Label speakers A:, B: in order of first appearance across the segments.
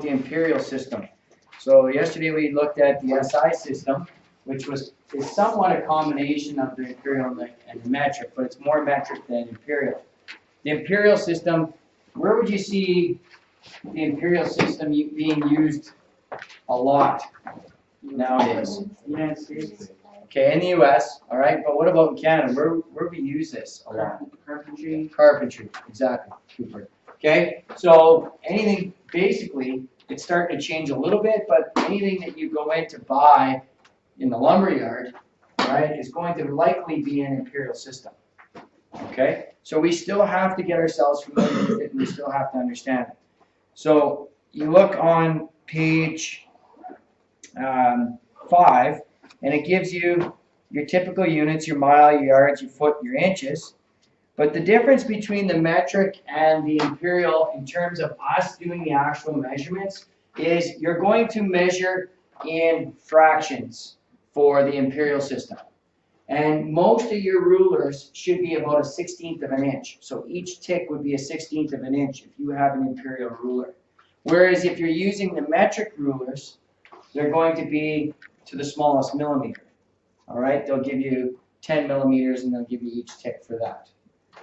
A: the imperial system. So yesterday we looked at the SI system, which is somewhat a combination of the imperial and the metric, but it's more metric than imperial. The imperial system, where would you see the imperial system being used a lot nowadays?
B: United States.
A: Okay, in the U.S., all right, but what about in Canada? Where we use this a lot?
B: Carpentry.
A: Carpentry, exactly, Cooper. Okay, so anything, basically, it's starting to change a little bit, but anything that you go in to buy in the lumber yard, right, is going to likely be an imperial system. Okay, so we still have to get ourselves familiar with it, and we still have to understand it. So you look on page 5, and it gives you your typical units, your mile, your yards, your foot, your inches. But the difference between the metric and the imperial in terms of us doing the actual measurements is you're going to measure in fractions for the imperial system. And most of your rulers should be about a 1/16 of an inch. So each tick would be a 1/16 of an inch if you have an imperial ruler. Whereas if you're using the metric rulers, they're going to be to the smallest millimeter. All right, they'll give you 10 millimeters and they'll give you each tick for that.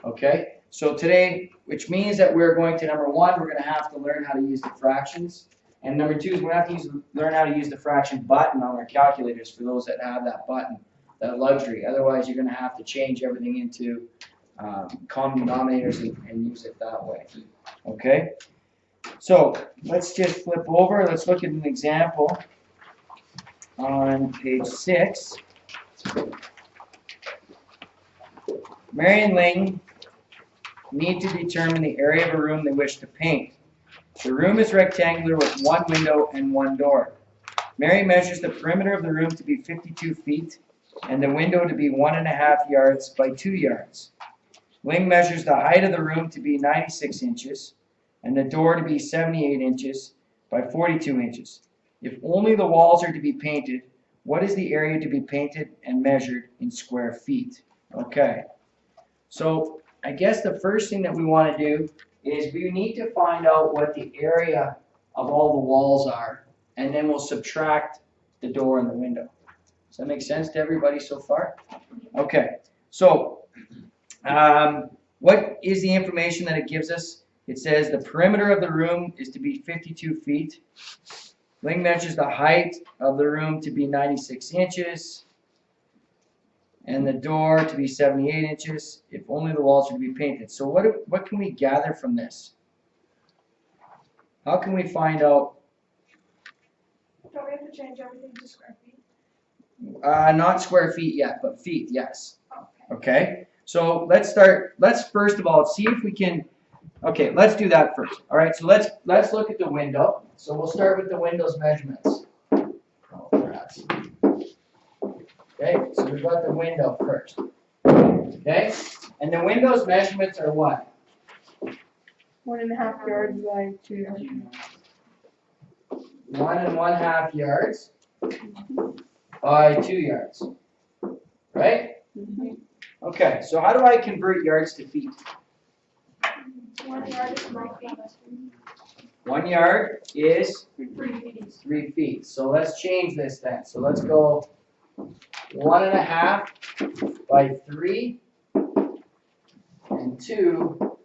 A: Okay, so today, which means that we're going to, number one, we're going to have to learn how to use the fractions. And number two is we're going to have to learn how to use the fraction button on our calculators for those that have that button, that luxury. Otherwise, you're going to have to change everything into common denominators and use it that way. Okay, so let's just flip over. Let's look at an example on page 6. Mary and Ling need to determine the area of a room they wish to paint. The room is rectangular with one window and one door. Mary measures the perimeter of the room to be 52 feet and the window to be 1.5 yards by 2 yards. Ling measures the height of the room to be 96 inches and the door to be 78 inches by 42 inches. If only the walls are to be painted, what is the area to be painted and measured in square feet? Okay, so I guess the first thing that we want to do is we need to find out what the area of all the walls are, and then we'll subtract the door and the window. Does that make sense to everybody so far? Okay, so what is the information that it gives us? It says the perimeter of the room is to be 52 feet. Ling measures the height of the room to be 96 inches. And the door to be 78 inches, if only the walls are to be painted. So what can we gather from this? How can we find out?
C: Don't we have to change everything to square feet?
A: Not square feet yet, but feet, yes. Okay, so let's first of all see if we can, okay, let's do that first. All right, so let's look at the window. So we'll start with the window's measurements. Oh, perhaps. Okay, so we've got the window first. Okay, and the window's measurements are what?
C: 1.5 yards by 2 yards.
A: 1.5 yards by 2 yards. Right? Okay, so how do I convert yards to feet?
C: 1 yard is 9 feet.
A: 1 yard is
C: 3 feet.
A: 3 feet. So let's change this then. So let's go 1.5 by 3 and 2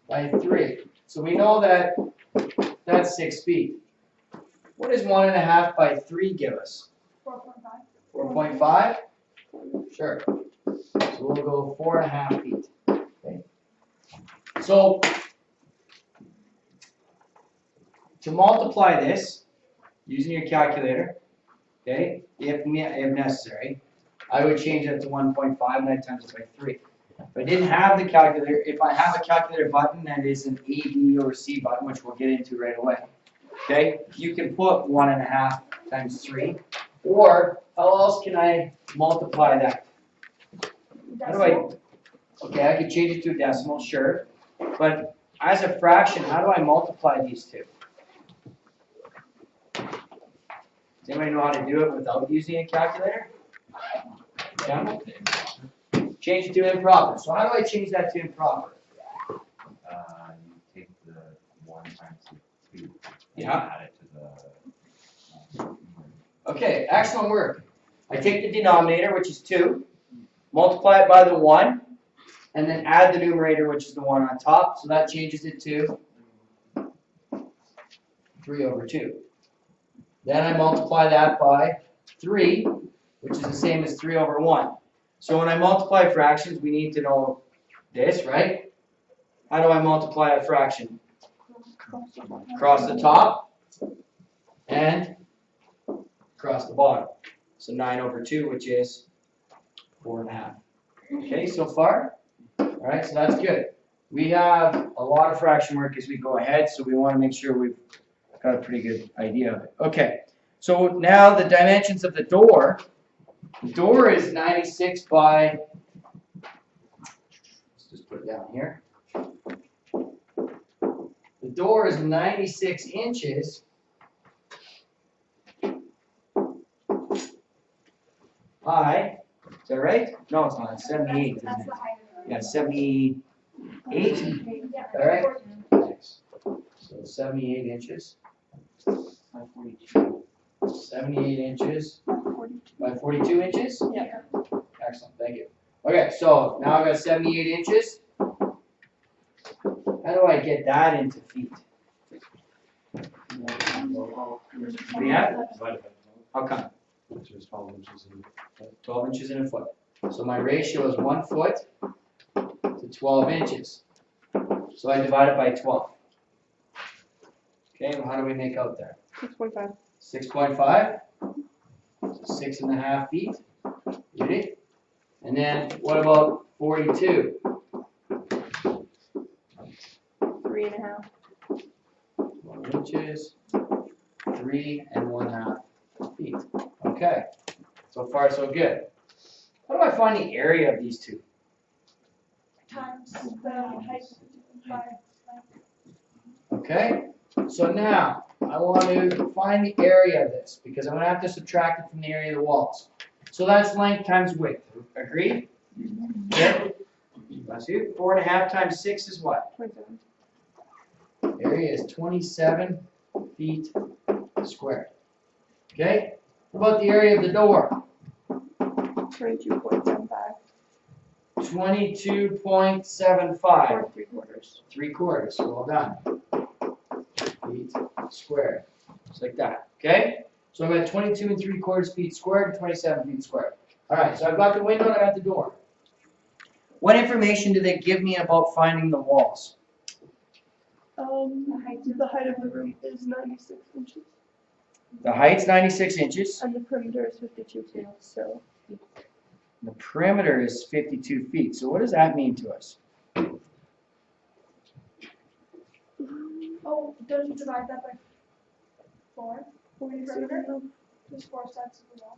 A: by 3. So we know that that's 6 feet. What does 1.5 by 3 give us?
C: 4.5.
A: 4.5? Sure. So we'll go 4.5 feet. Okay. So to multiply this using your calculator, okay, if necessary, I would change that to 1.5 and I'd times it by 3. If I didn't have the calculator, if I have a calculator button that is an A, B, or C button, which we'll get into right away, okay, you can put 1.5 times 3. Or how else can I multiply that? How do I? Okay, I could change it to a decimal, sure. But as a fraction, how do I multiply these two? Does anybody know how to do it without using a calculator? Yeah? Change it to improper. So how do I change that to improper?
B: You take the 1 times the 2.
A: Yeah.
B: Add it
A: Okay, excellent work. I take the denominator, which is 2, multiply it by the 1, and then add the numerator, which is the 1 on top. So that changes it to 3 over 2. Then I multiply that by 3, which is the same as 3 over 1. So when I multiply fractions, we need to know this, right? How do I multiply a fraction? Across the top and across the bottom. So 9 over 2, which is 4.5. Okay, so far? All right, so that's good. We have a lot of fraction work as we go ahead, so we want to make sure we've got a pretty good idea of it. Okay, so now the dimensions of the door. The door is 96 by, let's just put it down here. The door is 96 inches high. Is that right? No, it's not. It's 78, isn't
C: That's
A: it?
C: the height of
A: Yeah, 78.
C: it. Yeah.
A: All right. Thanks. So 78 inches. 78 inches by 42 inches?
C: Yeah.
A: Excellent, thank you. Okay, so now I've got 78 inches. How do I get that into feet? Yeah? How come? 12 inches in a foot. So my ratio is 1 foot to 12 inches. So I divide it by 12. Okay, well, how do we make out there?
B: 6.5.
A: 6.5, 6.5 feet. Beauty. And then what about 42?
B: 3.5.
A: 12 inches, 3.5 feet. Okay, so far so good. How do I find the area of these two?
C: Times the height by.
A: Okay, so now I want to find the area of this because I'm going to have to subtract it from the area of the walls. So that's length times width. Agreed? Okay. That's it. 4.5 times 6 is what?
B: 27.
A: Area is 27 feet squared. Okay? What about the area of the door?
B: 22.75.
A: 22.75.
B: Or 3/4.
A: 3/4. Well done. Feet squared. Just like that. Okay? So I've got 22 3/4 feet squared and 27 feet squared. Alright, so I've got the window and I've got the door. What information do they give me about finding the walls?
B: The height of the room is 96 inches.
A: The height's 96 inches.
B: And the perimeter is 52 feet, so.
A: The perimeter is 52 feet. So what does that mean to us?
C: Oh, don't you divide that by 4?
B: 46.
C: There's 4 sides of the wall.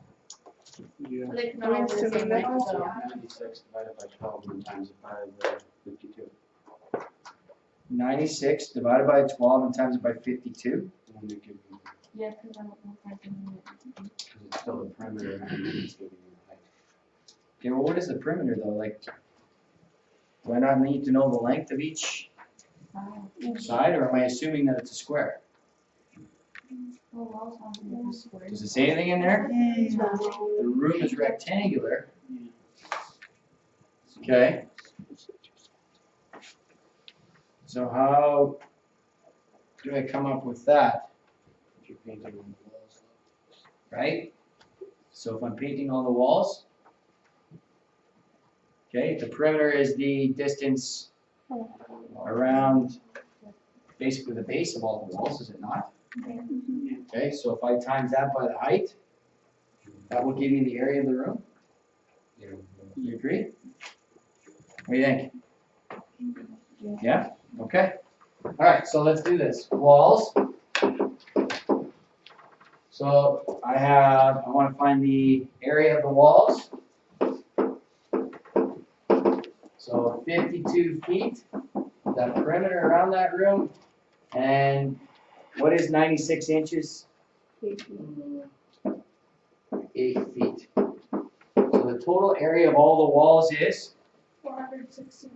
D: Yeah.
B: Are we assuming that?
D: 96 divided by 12 and times it by the 52.
A: 96 divided by 12 and times it by 52.
D: And then they give you,
E: Yeah, because I don't know if I can.
D: because it's still the perimeter and then it's giving you the height.
A: Okay, well, what is the perimeter though? Like, do I not need to know the length of each side, or am I assuming that it's a square? Does it say anything in there? The room is rectangular. Okay. So how do I come up with that,
D: If you're painting on the walls.
A: right? So if I'm painting all the walls, okay, the perimeter is the distance around basically the base of all the walls, is it not? Okay, so if I times that by the height, that will give me the area of the room. You agree? What do you think? Yeah? Okay. All right, so let's do this. Walls. So I want to find the area of the walls. So 52 feet, that perimeter around that room. And what is 96 inches?
B: 8 feet.
A: 8 feet. So the total area of all the walls is
C: 416.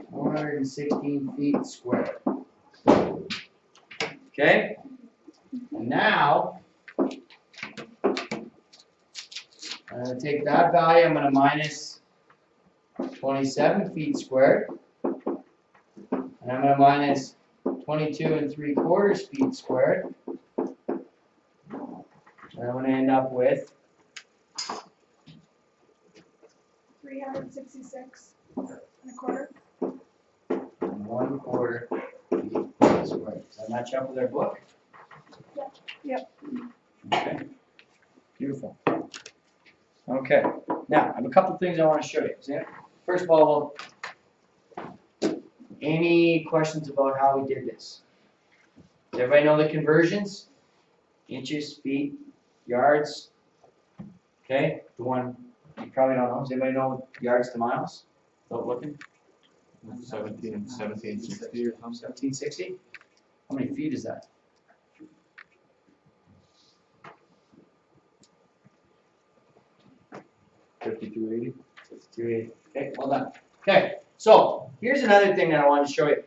A: 416 feet squared. Okay? And now, I'm gonna take that value, I'm gonna minus 27 feet squared. And I'm gonna minus 22 3/4 feet squared. And I'm gonna end up with
C: 366.25.
A: 1/4 feet squared. Does that match up with our book?
B: Yep.
A: Okay. Beautiful. Okay. Now, I have a couple things I want to show you. See? First of all, any questions about how we did this? Does everybody know the conversions? Inches, feet, yards. Okay. The one you probably don't know. Does anybody know yards to miles? Without looking.
D: 1760 or something.
A: 1760? How many feet is that?
D: $52.80.
A: 5280. Okay, well done. Okay, so here's another thing that I wanted to show you.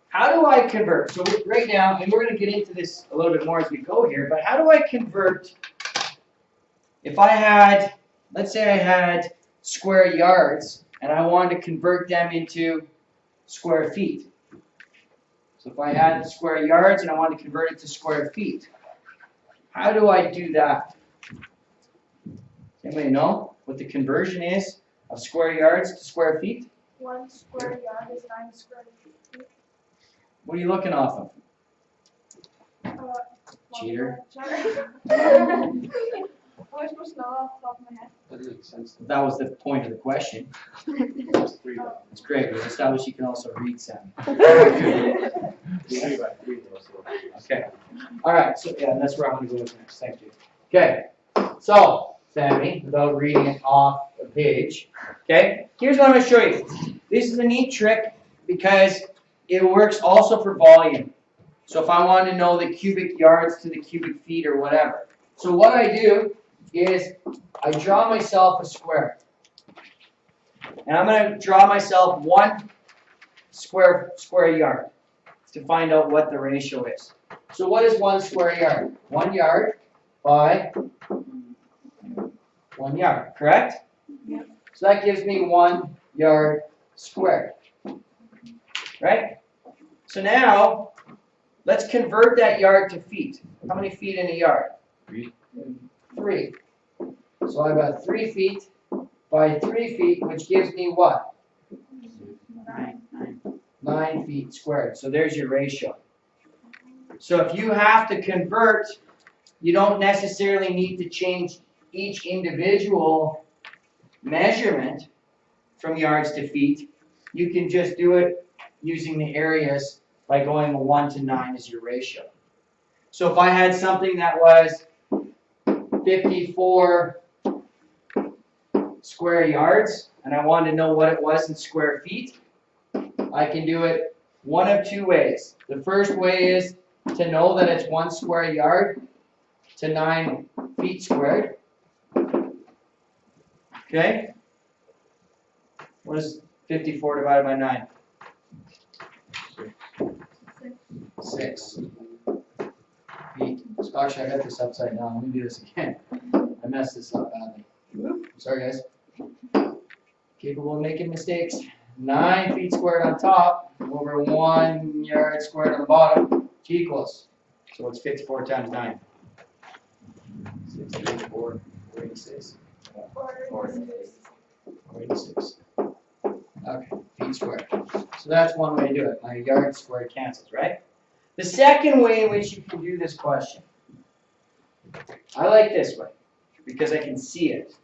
A: How do I convert? So right now, and we're going to get into this a little bit more as we go here, but how do I convert if I had, let's say I had square yards and I wanted to convert them into square feet. So if I had square yards and I wanted to convert it to square feet, how do I do that? Anybody know what the conversion is of square yards to square feet?
C: 1 square yard is 9 square feet.
A: What are you looking off of? Cheater.
C: How am I supposed to know off the top of my head?
D: That makes sense.
A: That was the point of the question.
D: That's 3 by
A: It's great. We established you can also read sound.
D: 3 by 3 though, so.
A: Okay. All right. So yeah, that's where I'm going to go with next. Thank you. Okay. So, Sammy, without reading it off the page, okay. Here's what I'm going to show you. This is a neat trick because it works also for volume. So if I want to know the cubic yards to the cubic feet or whatever. So what I do is I draw myself a square. And I'm going to draw myself 1 square yard to find out what the ratio is. So what is 1 square yard? 1 yard by 1 yard, correct?
B: Yep.
A: So that gives me 1 yard squared. Right? So now, let's convert that yard to feet. How many feet in a yard?
D: 3.
A: 3. So I've got 3 feet by 3 feet, which gives me what? 9 feet squared. So there's your ratio. So if you have to convert, you don't necessarily need to change each individual measurement from yards to feet. You can just do it using the areas by going 1 to 9 as your ratio. So if I had something that was 54 square yards and I wanted to know what it was in square feet, I can do it one of 2 ways. The first way is to know that it's 1 square yard to 9 feet squared. Okay? What is 54 divided by 9? 6 feet. So actually, I got this upside down. Let me do this again. I messed this up badly. Sorry, guys. Capable of making mistakes. 9 feet squared on top over 1 yard squared on the bottom, which equals. So it's 54 times 9. 64, 86. 486. Okay, feet squared. So that's one way to do it. My yard squared cancels, right? The second way in which you can do this question, I like this way because I can see it.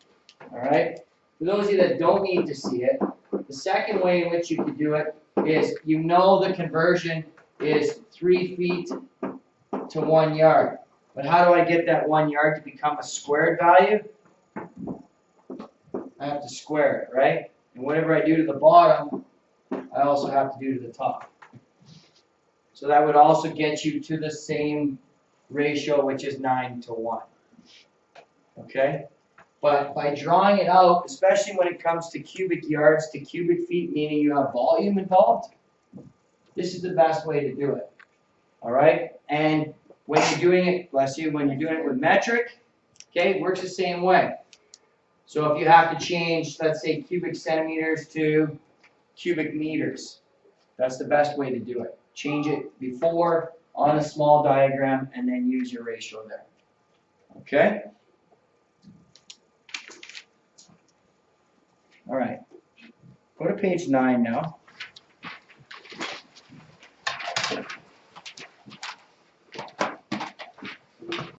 A: All right? For those of you that don't need to see it, the second way in which you can do it is you know the conversion is 3 feet to 1 yard. But how do I get that 1 yard to become a squared value? I have to square it, right? And whatever I do to the bottom, I also have to do to the top. So that would also get you to the same ratio, which is 9 to 1. Okay? But by drawing it out, especially when it comes to cubic yards to cubic feet, meaning you have volume involved, this is the best way to do it. All right? And when you're doing it, bless you, when you're doing it with metric, Okay, it works the same way. So if you have to change, let's say, cubic centimeters to cubic meters, that's the best way to do it. Change it before on a small diagram and then use your ratio there. Okay? All right. Go to page 9 now.